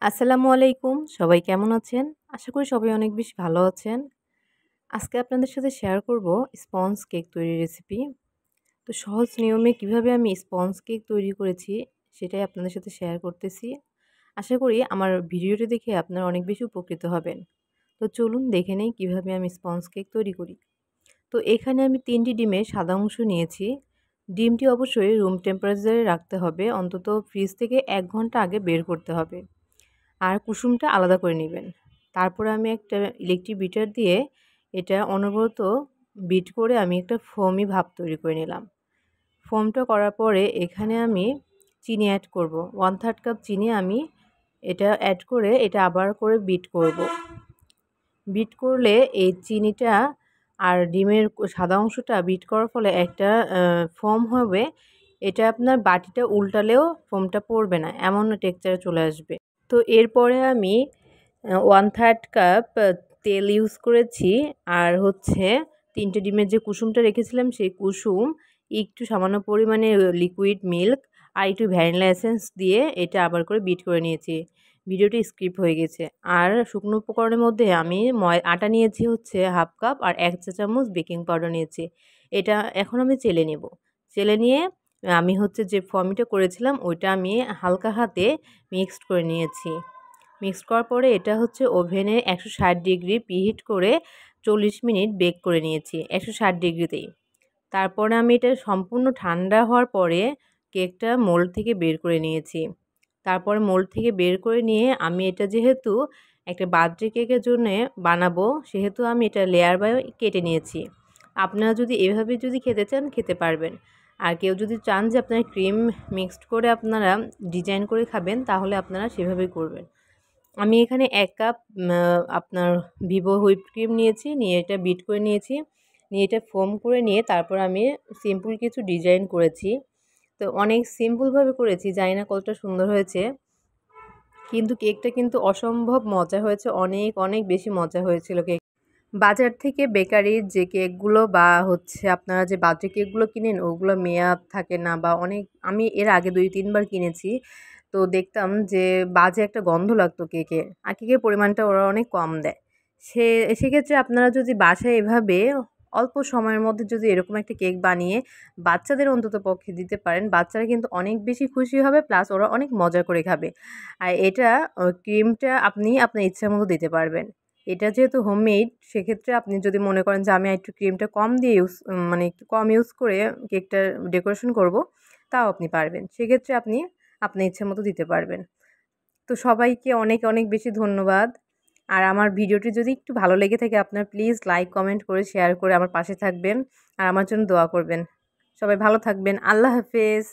আসসালামু আলাইকুম। সবাই কেমন আছেন? আশা করি সবাই অনেক বেশি ভালো আছেন। আজকে আপনাদের সাথে শেয়ার করব স্পঞ্জ কেক তৈরির রেসিপি। তো সহজ নিয়মে কিভাবে আমি স্পঞ্জ কেক তৈরি করেছি সেটাই আপনাদের সাথে শেয়ার করতেছি। আশা করি আমার ভিডিওটি দেখে আপনারা অনেক বেশি উপকৃত হবেন। তো চলুন দেখে নেই কিভাবে আমি স্পঞ্জ কেক তৈরি করি। তো এখানে আমি ৩টি ডিমের সাদা অংশ নিয়েছি। ডিমটি অবশ্যই রুম টেম্পারেচারে রাখতে হবে। অন্তত ফ্রিজ থেকে ১ ঘন্টা আগে বের করতে হবে। আর কুসুমটা আলাদা করে নেবেন। তারপরে আমি একটা ইলেকট্রিক বিটার দিয়ে এটা অনবরত বিট করে আমি একটা ফোমি ভাব তৈরি করে নিলাম। ফোমটা করার পরে এখানে আমি চিনি অ্যাড করব। 1/3 কাপ চিনি আমি এটা অ্যাড করে এটা আবার করে বিট করব। বিট করলে এই চিনিটা আর ডিমের সাদা অংশটা বিট করার ফলে একটা ফোম হবে। এটা আপনার বাটিটা উল্টালেও ফোমটা পড়বে না, এমন টেক্সচারে চলে আসবে। তো এরপরে আমি 1/3 কাপ তেল ইউজ করেছি। আর হচ্ছে ৩টে ডিমের যে কুসুমটা রেখেছিলাম সেই কুসুম, একটু সামান্য পরিমাণে লিকুইড মিল্ক আর একটু ভ্যানিলা এসেন্স দিয়ে এটা আবার করে বিট করে নিয়েছি। ভিডিওটি স্কিপ হয়ে গেছে। আর শুকনো উপকরণের মধ্যে আমি আটা নিয়েছি হচ্ছে 1/2 কাপ আর ১ চা চামচ বেকিং পাউডার নিয়েছি। এটা এখন আমি চেলে নেব। চেলে নিয়ে আমি হচ্ছে যে ফর্মিটা করেছিলাম ওইটা আমি হালকা হাতে মিক্সড করে নিয়েছি। মিক্সড করার পরে এটা হচ্ছে ওভেনে ১৬০ ডিগ্রি প্রিহিট করে ৪০ মিনিট বেক করে নিয়েছি ১৬০ ডিগ্রিতেই। তারপরে আমি এটা সম্পূর্ণ ঠান্ডা হওয়ার পরে কেকটা মোল্ড থেকে বের করে নিয়েছি। তারপরে মোল্ড থেকে বের করে নিয়ে আমি এটা যেহেতু একটা বার্থডে কেকের জন্যে বানাবো, সেহেতু আমি এটা লেয়ার বাই কেটে নিয়েছি। আপনারা যদি এভাবে যদি খেতে চান খেতে পারবেন। আর কেউ যদি চান যে আপনারা ক্রিম মিক্সড করে আপনারা ডিজাইন করে খাবেন তাহলে আপনারা সেভাবেই করবেন। আমি এখানে ১ কাপ আপনার ভিভো হুইপ ক্রিম নিয়েছি, নিয়ে এটা বিট করে নিয়েছি। নিয়ে এটা ফোম করে নিয়ে তারপর আমি সিম্পল কিছু ডিজাইন করেছি। তো অনেক সিম্পলভাবে করেছি, জানি না কতটা সুন্দর হয়েছে। কিন্তু কেকটা কিন্তু অসম্ভব মজা হয়েছে, অনেক, অনেক বেশি মজা হয়েছিল কেক। বাজার থেকে বেকারির যে কেকগুলো বা হচ্ছে আপনারা যে বার্থডে কেকগুলো কিনেন ওগুলো মেয়াদ থাকে না, বা অনেক আমি এর আগে ২-৩ বার কিনেছি। তো দেখতাম যে বাজে একটা গন্ধ লাগতো কেকের। আর কেকের পরিমাণটা ওরা অনেক কম দেয়। সেক্ষেত্রে আপনারা যদি বাসায় এভাবে অল্প সময়ের মধ্যে যদি এরকম একটা কেক বানিয়ে বাচ্চাদের অন্ততপক্ষে দিতে পারেন, বাচ্চারা কিন্তু অনেক বেশি খুশি হবে, প্লাস ওরা অনেক মজা করে খাবে। আর এটা ক্রিমটা আপনি আপনার ইচ্ছামতো দিতে পারবেন। এটা যেহেতু হোমমেড, সেক্ষেত্রে আপনি যদি মনে করেন যে আমি একটু ক্রিমটা কম দিয়ে মানে একটু কম ইউজ করে কেকটা ডেকোরেশন করব, তাও আপনি পারবেন। সেক্ষেত্রে আপনি আপনার ইচ্ছামতো দিতে পারবেন। তো সবাইকে অনেক, অনেক বেশি ধন্যবাদ। আর আমার ভিডিওটি যদি একটু ভালো লেগে থাকে আপনার প্লিজ লাইক, কমেন্ট করে শেয়ার করে আমার পাশে থাকবেন। আর আমার জন্য দোয়া করবেন। সবাই ভালো থাকবেন। আল্লাহ হাফেজ।